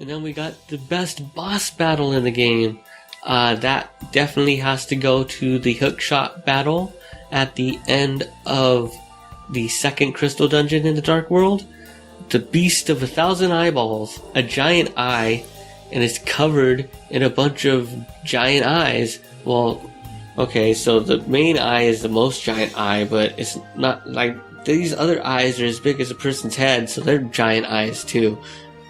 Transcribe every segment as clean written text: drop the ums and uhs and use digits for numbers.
And then we got the best boss battle in the game. That definitely has to go to the hookshot battle at the end of the second crystal dungeon in the Dark World. The Beast of 1,000 Eyeballs, a giant eye, and it's covered in a bunch of giant eyes. Well, okay, so the main eye is the most giant eye, but it's not like these other eyes are as big as a person's head, so they're giant eyes too.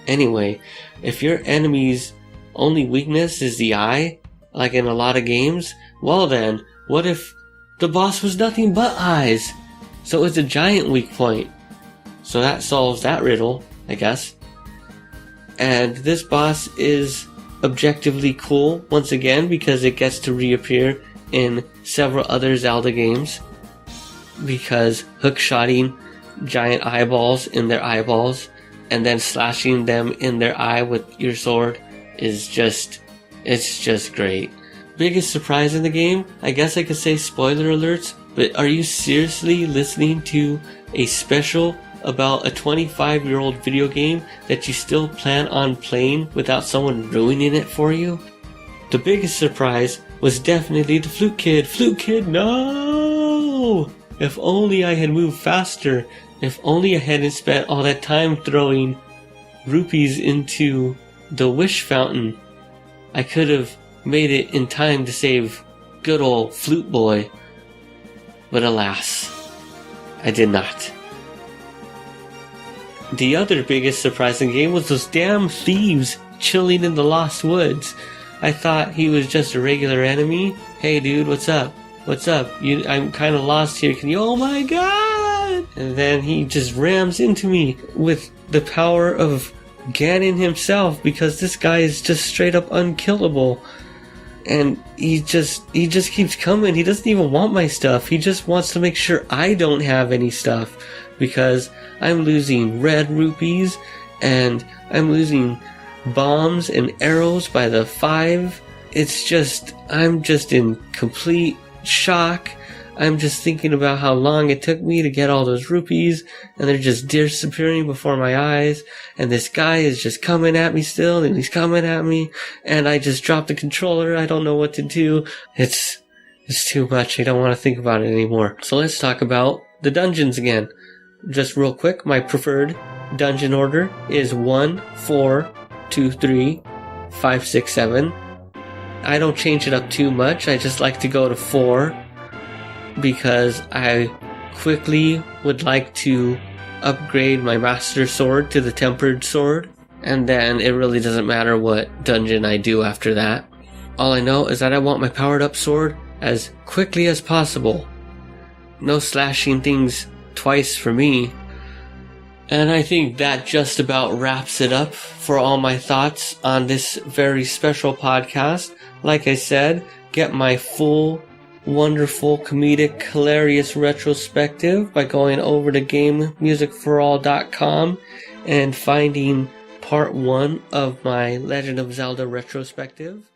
Anyway, if your enemy's only weakness is the eye, like in a lot of games, well then, what if the boss was nothing but eyes? So it's a giant weak point. So that solves that riddle, I guess. And this boss is objectively cool, once again, because it gets to reappear in several other Zelda games. Because hookshotting giant eyeballs in their eyeballs and then slashing them in their eye with your sword is just great. Biggest surprise in the game? I guess I could say spoiler alerts, but are you seriously listening to a special about a 25-year-old video game that you still plan on playing without someone ruining it for you? The biggest surprise was definitely the Flute Kid. Flute Kid, no! If only I had moved faster. If only I hadn't spent all that time throwing rupees into the wish fountain. I could have made it in time to save good old Flute Boy. But alas, I did not. The other biggest surprise in the game was those damn thieves chilling in the Lost Woods. I thought he was just a regular enemy. Hey dude, what's up? What's up? I'm kind of lost here. Can you? Oh my god! And then he just rams into me with the power of Ganon himself, because this guy is just straight up unkillable. And he just keeps coming. He doesn't even want my stuff. He just wants to make sure I don't have any stuff, because I'm losing red rupees and I'm losing bombs and arrows by the 5. I'm just in complete shock. I'm just thinking about how long it took me to get all those rupees, and they're just disappearing before my eyes, and this guy is just coming at me still, and he's coming at me, and I just dropped the controller. I don't know what to do. It's too much. I don't want to think about it anymore. So let's talk about the dungeons again. Just real quick, my preferred dungeon order is 1, 4, 2, 3, 5, 6, 7. I don't change it up too much. I just like to go to 4 because I quickly would like to upgrade my Master Sword to the Tempered Sword, and then it really doesn't matter what dungeon I do after that. All I know is that I want my powered up sword as quickly as possible. No slashing things twice for me. And I think that just about wraps it up for all my thoughts on this very special podcast. Like I said, get my full, wonderful, comedic, hilarious retrospective by going over to GameMusicForAll.com and finding part 1 of my Legend of Zelda retrospective.